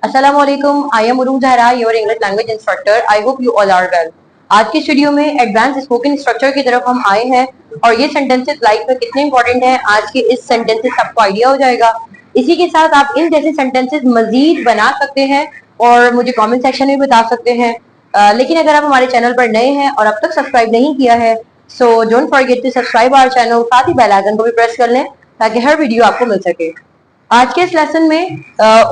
अस्सलाम वालेकुम, I am Urooj Zehra, your English language instructor. I hope you all are well. आज के वीडियो में एडवांस स्पोकन स्ट्रक्चर की तरफ हम आए हैं और ये सेंटेंसेस लाइफ में कितने इंपॉर्टेंट हैं आज के इस सेंटेंसेस आपको आइडिया हो जाएगा। इसी के साथ आप इन जैसे सेंटेंसेस मजीद बना सकते हैं और मुझे कमेंट सेक्शन में बता सकते हैं। लेकिन अगर आप हमारे चैनल पर नए हैं और अब तक सब्सक्राइब नहीं किया है so don't forget to subscribe our channel, साथ ही बेल आइकन को भी प्रेस कर लें ताकि हर वीडियो आपको मिल सके। आज के इस लेसन में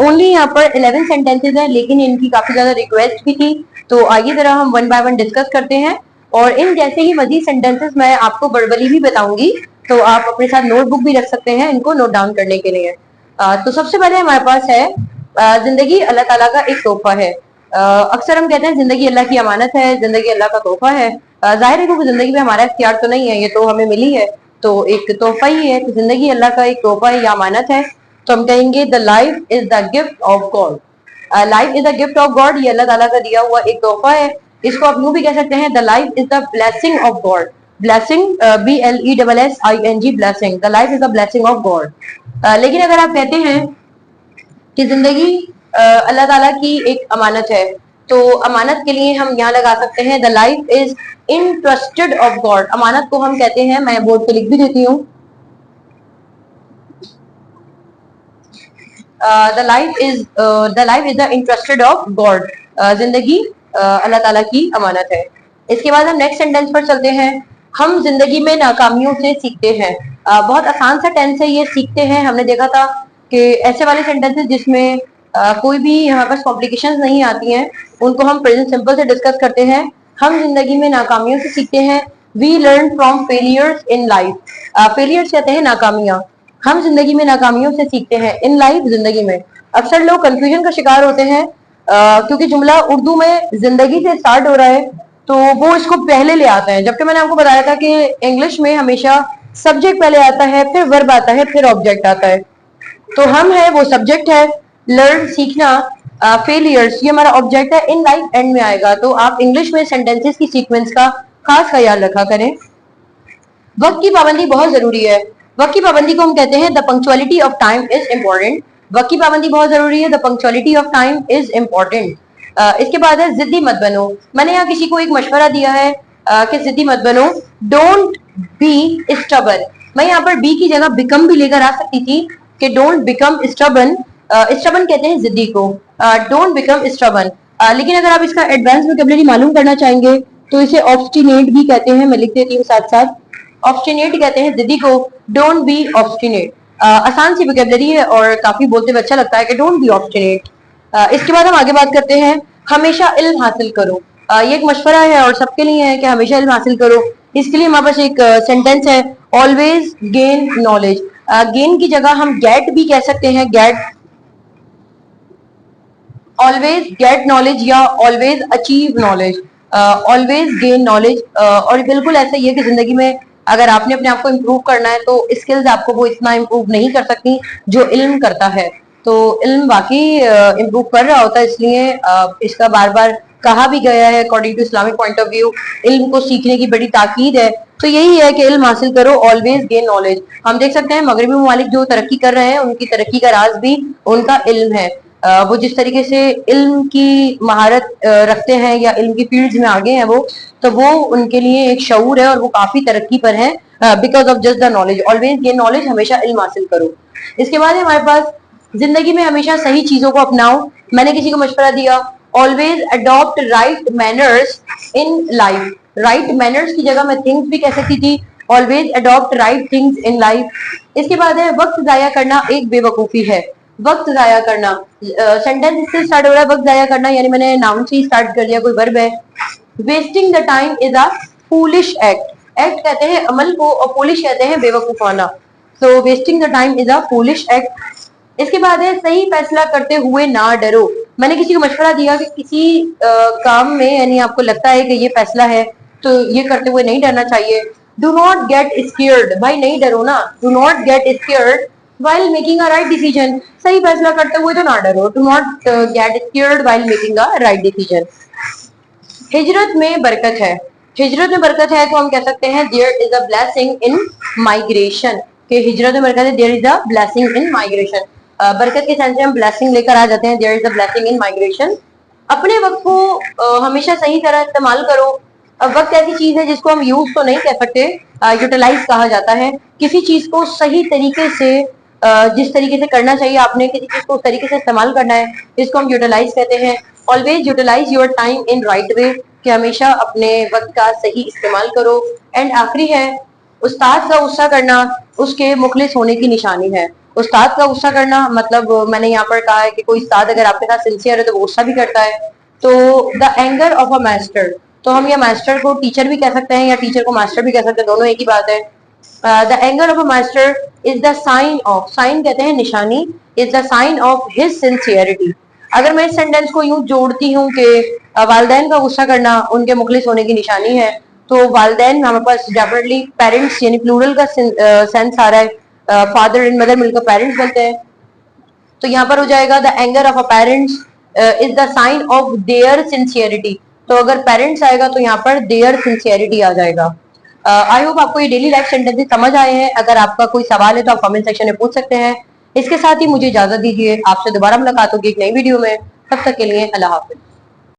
ओनली यहाँ पर 11 सेंटेंसेस हैं, लेकिन इनकी काफी ज्यादा रिक्वेस्ट भी थी, तो आइए जरा हम वन बाय वन डिस्कस करते हैं। और इन जैसे ही मजीद सेंटेंसेस मैं आपको वर्बली भी बताऊंगी, तो आप अपने साथ नोटबुक भी रख सकते हैं इनको नोट डाउन करने के लिए। तो सबसे पहले हमारे पास है जिंदगी अल्लाह ताला का एक तोहफा है। अक्सर हम कहते हैं जिंदगी अल्लाह की अमानत है, जिंदगी अल्लाह का तोहफा है। जाहिर है क्योंकि जिंदगी में हमारा इख्तियार तो नहीं है, ये तो हमें मिली है, तो एक तोहफा ही है। तो जिंदगी अल्लाह का एक तोहफा है या अमानत है, तो हम कहेंगे the life is the gift of God. Life is the gift of God, ये अल्लाह ताला का दिया हुआ एक तोहफा है। इसको आप यूं भी कह सकते हैं the life is the blessing of God. Blessing, BLESSING, blessing, the life is the blessing of God. लेकिन अगर आप कहते हैं कि जिंदगी अल्लाह ताला की एक अमानत है, तो अमानत के लिए हम यहाँ लगा सकते हैं the life is interested of God. अमानत को हम कहते हैं, मैं बोर्ड पे लिख भी देती हूँ, the life is the interested of God. जिंदगी अल्लाह ताला की अमानत है। इसके बाद हम नेक्स्ट सेंटेंस पर चलते हैं। हम जिंदगी में नाकामियों से सीखते हैं। बहुत आसान सा टेंस है ये, सीखते हैं। हमने देखा था कि ऐसे वाले सेंटेंसेस जिसमें कोई भी यहाँ पर कॉम्प्लिकेशंस नहीं आती हैं, उनको हम प्रेजेंट सिंपल से डिस्कस करते हैं। हम जिंदगी में नाकामियों से सीखते हैं। We learn from failures in life. Failures कहते हैं नाकामियां। हम जिंदगी में नाकामियों से सीखते हैं। इन लाइफ, जिंदगी में। अक्सर लोग कंफ्यूजन का शिकार होते हैं क्योंकि जुमला उर्दू में जिंदगी से स्टार्ट हो रहा है, तो वो इसको पहले ले आता है, जबकि मैंने आपको बताया था कि इंग्लिश में हमेशा सब्जेक्ट पहले आता है, फिर वर्ब आता है, फिर ऑब्जेक्ट आता है। तो हम है वो सब्जेक्ट है, लर्न सीखना, फेलियर्स ये हमारा ऑब्जेक्ट है, इन लाइफ एंड में आएगा। तो आप इंग्लिश में सेंटेंसेस की सीक्वेंस का खास ख्याल रखा करें। वक्त की पाबंदी बहुत जरूरी है। वक्त की पाबंदी को हम कहते हैं the punctuality of time is important. वक्त की पाबंदी बहुत जरूरी है, the punctuality of time is important. इसके बाद है जिद्दी मत बनो। मैंने यहाँ किसी को एक मशवरा दिया है कि जिद्दी मत बनो, डोंट बी स्टबर्न। मैं यहाँ पर बी की जगह बिकम भी लेकर आ सकती थी कि डोंट बिकम स्टबर्न। स्टबर्न कहते हैं जिद्दी को, डोंट बिकम स्टबर्न। लेकिन अगर आप इसका एडवांस वोकैबुलरी मालूम करना चाहेंगे तो इसे ऑब्स्टिनेट भी कहते हैं। मैं लिख देती हूँ साथ साथ, ऑब्स्टिनेट कहते हैं जिद्दी को, डोंट बी ऑब्स्टिनेट। आसान सी वोकैबुलरी है और काफी बोलते हुए अच्छा लगता है कि डोंट बी ऑब्स्टिनेट। इसके बाद हम आगे बात करते हैं हमेशा इल्म हासिल करो। ये एक मशवरा है और सबके लिए है कि हमेशा इल्म हासिल करो। इसके लिए हमारे पास एक सेंटेंस है, ऑलवेज गेन नॉलेज। गेन की जगह हम गेट भी कह सकते हैं, गेट, ऑलवेज गेट नॉलेज या always achieve knowledge, always gain knowledge. और बिल्कुल ऐसा ही है कि जिंदगी में अगर आपने अपने आप को इम्प्रूव करना है तो स्किल्स आपको वो इतना इम्प्रूव नहीं कर सकती जो इल्म करता है। तो इल्म वाकई इम्प्रूव कर रहा होता है, इसलिए इसका बार बार कहा भी गया है according to Islamic point of view, इल्म को सीखने की बड़ी ताकीद है। तो यही है कि इल्म हासिल करो, ऑलवेज गेन नॉलेज। हम देख सकते हैं मगरबी ममालिक जो तरक्की कर रहे हैं, उनकी तरक्की का राज भी उनका इल्म है। वो जिस तरीके से इल्म की महारत रखते हैं या इल्म की फील्ड्स में आगे हैं वो, तो वो उनके लिए एक शऊर है और वो काफी तरक्की पर है because of just the knowledge. Always gain knowledge, हमेशा इल्म हासिल करो। इसके बाद हमारे पास जिंदगी में हमेशा सही चीजों को अपनाओ। मैंने किसी को मशवरा दिया, always adopt right manners in life. Right manners की जगह मैं थिंग्स भी कह सकती थी, always adopt right things in life. इसके बाद है वक्त जाया करना एक बेवकूफी है। वक्त जाया करना, सेंटेंस इससे स्टार्ट हो रहा है, वक्त जाया करना, यानी मैंने नाउन से ही स्टार्ट कर दिया, कोई वर्ब है। Wasting the time is a foolish act. Act कहते हैं अमल को और फूलिश कहते हैं बेवकूफाना। So wasting the time is a foolish act. इसके बाद है सही फैसला करते हुए ना डरो। मैंने किसी को मशवरा दिया कि किसी काम में यानी आपको लगता है कि ये फैसला है तो ये करते हुए नहीं डरना चाहिए। डू नॉट गेट स्केयर्ड, भाई नहीं डरो ना, do not get scared while making a right decision। सही फैसला करते हुए तो ना डरो, do not get scared while making a right decision। हिजरत में बरकत है। हिजरत में बरकत है तो हम कह सकते हैं there is a blessing in migration, कि हिजरत में बरकत है, there is a blessing in migration। बरकत के सेंस में हम ब्लेसिंग लेकर आ जाते हैं, there is a blessing in migration. अपने वक्त को हमेशा सही तरह इस्तेमाल करो। वक्त ऐसी चीज है जिसको हम यूज तो नहीं कह सकते, यूटिलाइज कहा जाता है। किसी चीज को सही तरीके से जिस तरीके से करना चाहिए आपने किसी चीज को उस तरीके से इस्तेमाल करना है, इसको हम यूटिलाइज कहते हैं। Always utilize your time in right way, कि हमेशा अपने वक्त का सही इस्तेमाल करो। एंड आखिरी है, उस्ताद का गुस्सा करना उसके मुखलिस होने की निशानी है। उस्ताद का गुस्सा करना मतलब मैंने यहाँ पर कहा है कि कोई उस्ताद अगर आपके साथ सिंसियर है तो वो गुस्सा भी करता है। तो the anger of a master, तो हम ये मास्टर को टीचर भी कह सकते हैं या टीचर को मास्टर भी कह सकते हैं, दोनों एक ही बात है। The anger of a master is the sign of, sign कहते हैं निशानी, is the sign of his sincerity. अगर मैं इस सेंटेंस को यूं जोड़ती हूँ कि वालदैन का गुस्सा करना उनके मुखलिस होने की निशानी है, तो वालदैन हमारे पास डेफिनेटली पेरेंट्स यानी प्लूरल का सेंस आ रहा है, फादर एंड मदर मिलकर पेरेंट्स बनते हैं। तो यहाँ पर हो जाएगा the anger of a parents is the sign of their sincerity. तो अगर पेरेंट्स आएगा तो यहाँ पर देयर सिंसियरिटी आ जाएगा। आई होप आपको ये डेली लाइफ सेंटेंसेस समझ आए हैं। अगर आपका कोई सवाल है तो आप कमेंट सेक्शन में पूछ सकते हैं। इसके साथ ही मुझे इजाजत दीजिए, आपसे दोबारा मुलाकात होगी एक नई वीडियो में। तब तक के लिए अल्लाह हाफिज।